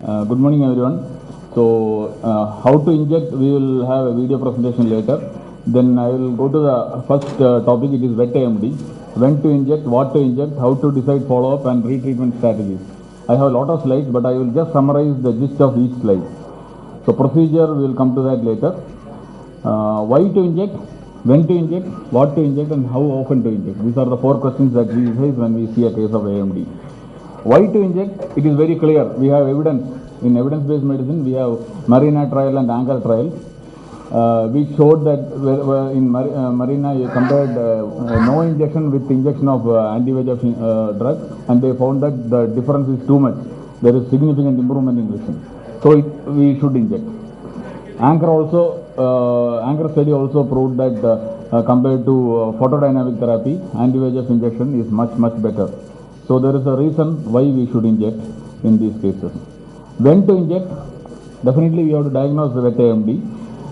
Good morning, everyone. So, how to inject, we will have a video presentation later. Then I will go to the first topic, it is wet AMD. When to inject, what to inject, how to decide follow-up and retreatment strategies. I have a lot of slides, but I will just summarize the gist of each slide. So, procedure, we will come to that later. Why to inject, when to inject, what to inject, and how often to inject. These are the four questions that we face when we see a case of AMD. Why to inject? It is very clear. We have evidence. In evidence-based medicine, we have Marina trial and Anchor trial. We showed that in Marina, you compared no injection with injection of anti-VEGF drug, and they found that the difference is too much. There is significant improvement in vision. So we should inject. Anchor study also proved that compared to photodynamic therapy, anti-VEGF injection is much better. So there is a reason why we should inject in these cases. When to inject? Definitely we have to diagnose the wet AMD,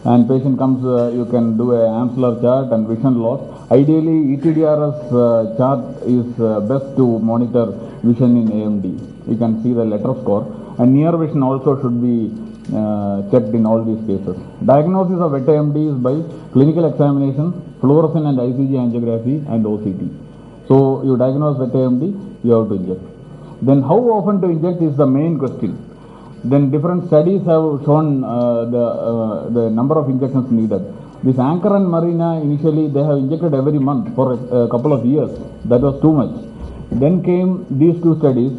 and patient comes, you can do a Amsler chart and vision loss. Ideally, ETDRS chart is best to monitor vision in AMD. You can see the letter score, and near vision also should be checked in all these cases. Diagnosis of wet AMD is by clinical examination, fluorescent and ICG angiography, and OCT. So you diagnose wet AMD, you have to inject. Then how often to inject is the main question. Then different studies have shown the number of injections needed. This Anchor and Marina, initially they have injected every month for a couple of years. That was too much. Then came these two studies.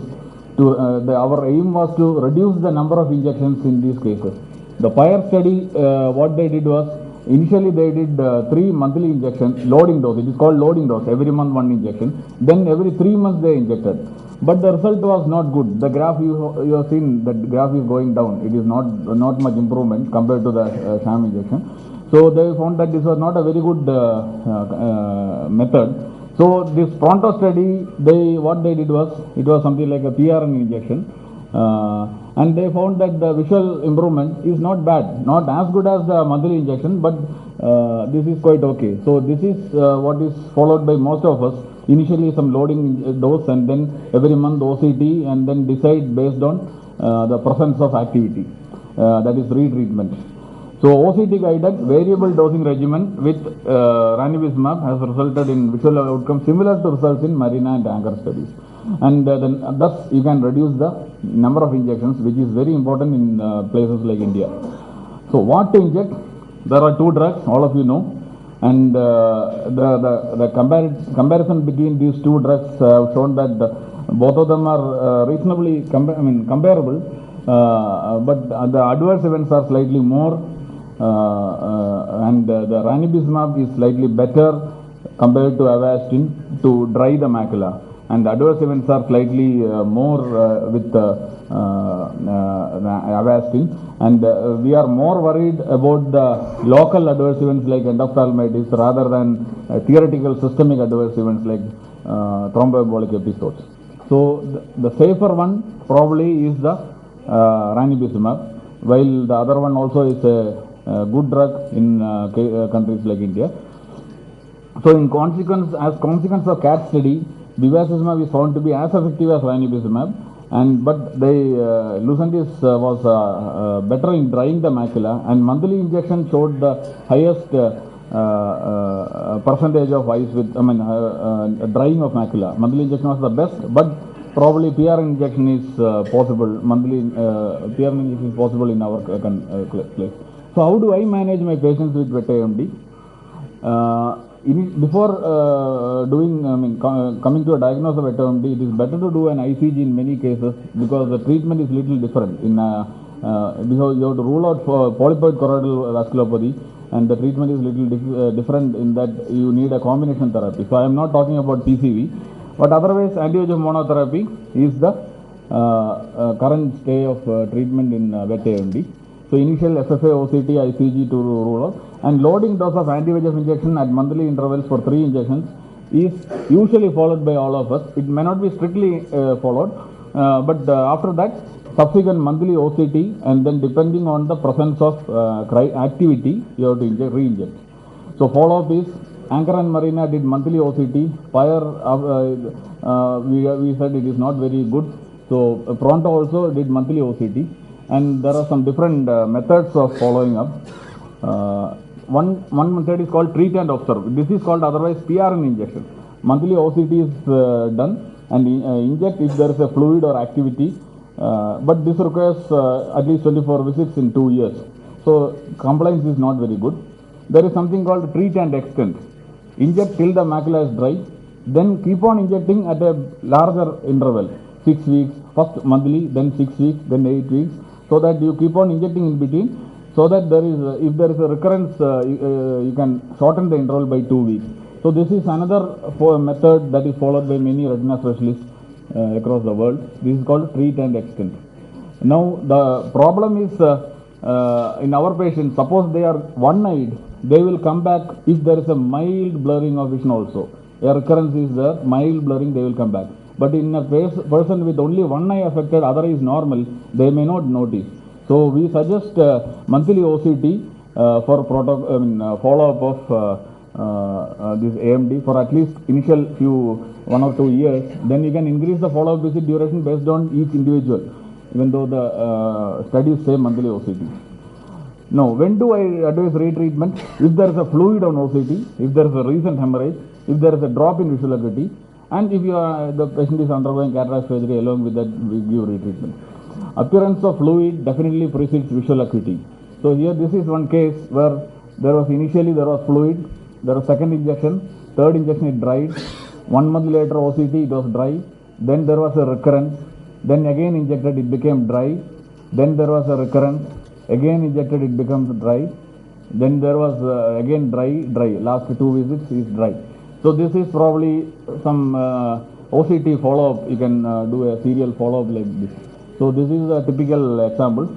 Our aim was to reduce the number of injections in these cases. The Fire study, what they did was, initially they did 3 monthly injections, loading dose. It is called loading dose, every month 1 injection. Then every 3 months they injected. But the result was not good. The graph you have seen, that graph is going down. It is not much improvement compared to the sham injection. So they found that this was not a very good method. So this Pronto study, what they did was, it was something like a PRN injection. And they found that the visual improvement is not bad, not as good as the monthly injection, but this is quite okay. So this is what is followed by most of us. Initially some loading dose, and then every month OCT, and then decide based on the presence of activity, that is retreatment. So OCT guided variable dosing regimen with ranibizumab has resulted in visual outcomes similar to results in Marina and Anchor studies. And then thus you can reduce the number of injections, which is very important in places like India. So what to inject? There are 2 drugs, all of you know, and the comparison between these 2 drugs have shown that both of them are reasonably comparable, but the adverse events are slightly more, and the ranibizumab is slightly better compared to Avastin to dry the macula. And the adverse events are slightly more with Avastin, and we are more worried about the local adverse events like endophthalmitis rather than theoretical systemic adverse events like thromboembolic episodes. So the safer one probably is the ranibizumab, while the other one also is a good drug in countries like India. So as consequence of CAT study, bevacizumab is found to be as effective as ranibizumab, but Lucentis was better in drying the macula, and monthly injection showed the highest percentage of eyes with drying of macula. Monthly injection was the best, but probably PR injection is possible. Monthly PR injection is possible in our place. So how do I manage my patients with wet AMD? Before coming to a diagnosis of wet AMD, it is better to do an ICG in many cases, because the treatment is little different. Because you have to rule out for polypoid choroidal vasculopathy, and the treatment is little different in that you need a combination therapy. So I am not talking about PCV, but otherwise anti-VEGF monotherapy is the current stay of treatment in wet AMD. So initial FFA, OCT, ICG to rule out, and loading dose of anti-VEGF injection at monthly intervals for 3 injections is usually followed by all of us. It may not be strictly followed, but after that, subsequent monthly OCT, and then depending on the presence of activity, you have to re-inject. So follow-up is Anchor and Marina did monthly OCT. Fire, we said it is not very good. So Pronto also did monthly OCT, and there are some different methods of following up. One method is called treat and observe. This is called otherwise PRN injection. Monthly OCT is done and inject if there is a fluid or activity, but this requires at least 24 visits in 2 years. So compliance is not very good. There is something called treat and extend. Inject till the macula is dry, then keep on injecting at a larger interval, 6 weeks, first monthly, then 6 weeks, then 8 weeks, so that you keep on injecting in between, so that there is, if there is a recurrence, you can shorten the interval by 2 weeks. So this is another method that is followed by many retina specialists across the world. This is called treat and extend. Now the problem is in our patients, suppose they are one-eyed, they will come back if there is a mild blurring of vision also. A recurrence is there, mild blurring, they will come back. But in a person with only one eye affected, other eye is normal, they may not notice. So we suggest monthly OCT for follow-up of this AMD for at least initial 1 or 2 years. Then you can increase the follow-up visit duration based on each individual, even though the studies say monthly OCT. Now, when do I advise retreatment? If there is a fluid on OCT, if there is a recent hemorrhage, if there is a drop in visual acuity, and if the patient is undergoing cataract surgery, along with that we give retreatment. Appearance of fluid definitely precedes visual acuity. So here this is one case where initially there was fluid, there was second injection, third injection it dried, 1 month later OCT it was dry, then there was a recurrence, then again injected it became dry, then there was a recurrence, again injected it becomes dry, then there was again dry, last 2 visits is dry. So this is probably some OCT follow-up, you can do a serial follow-up like this. So this is a typical example,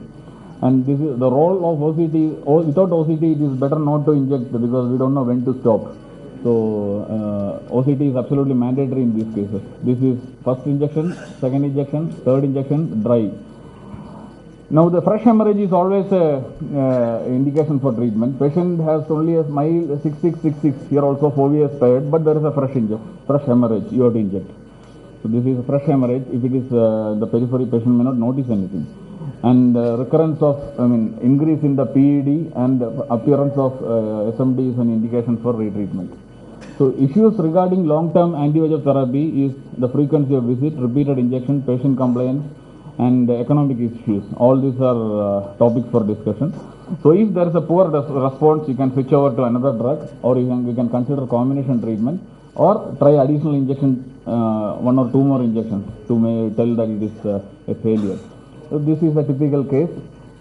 and this is the role of OCT. Without OCT it is better not to inject because we don't know when to stop. So OCT is absolutely mandatory in these cases. This is first injection, second injection, third injection, dry. Now the fresh hemorrhage is always a indication for treatment. Patient has only a mild 6666, here also fovea is spared, but there is a fresh hemorrhage, you have to inject. So this is a fresh hemorrhage. If it is the periphery, patient may not notice anything. And recurrence of, increase in the PED and appearance of SMD is an indication for retreatment. So issues regarding long-term anti-VEGF therapy is the frequency of visit, repeated injection, patient compliance, and economic issues. All these are topics for discussion. So if there is a poor response, you can switch over to another drug, or you can consider combination treatment, or try additional injection, 1 or 2 more injections to tell that it is a failure. So this is a typical case.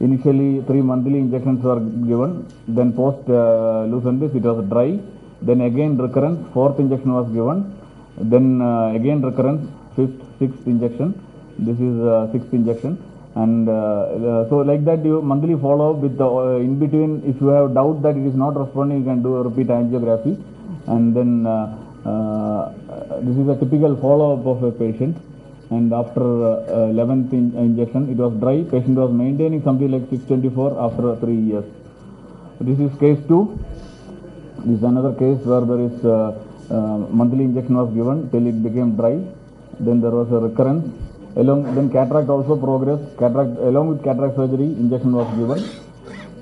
Initially 3 monthly injections were given, then post Lucentis it was dry, then again recurrence, 4th injection was given, then again recurrence, 5th, 6th injection. This is 6th injection, and so like that you monthly follow up with the in between. If you have doubt that it is not responding, you can do a repeat angiography, and then this is a typical follow up of a patient. And after 11th injection, it was dry. Patient was maintaining something like 624 after 3 years. This is case 2. This is another case where there is monthly injection was given till it became dry. Then there was a recurrence. Then cataract also progressed. Along with cataract surgery, injection was given.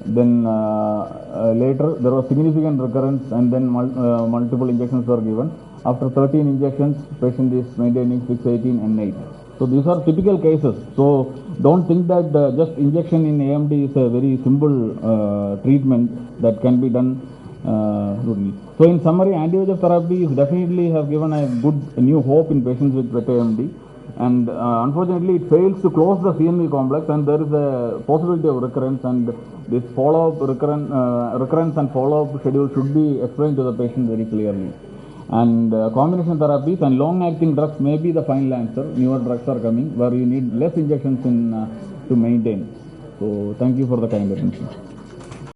Then later there was significant recurrence, and then multiple injections were given. After 13 injections, patient is maintaining 6, 18 and 8. So these are typical cases. So don't think that just injection in AMD is a very simple treatment that can be done routinely. So in summary, anti-VEGF therapy is definitely have given a good new hope in patients with wet AMD. And unfortunately, it fails to close the CNV complex, and there is a possibility of recurrence. And this follow-up recurrence and follow-up schedule should be explained to the patient very clearly. And combination therapies and long-acting drugs may be the final answer. Newer drugs are coming where you need less injections to maintain. So thank you for the kind attention.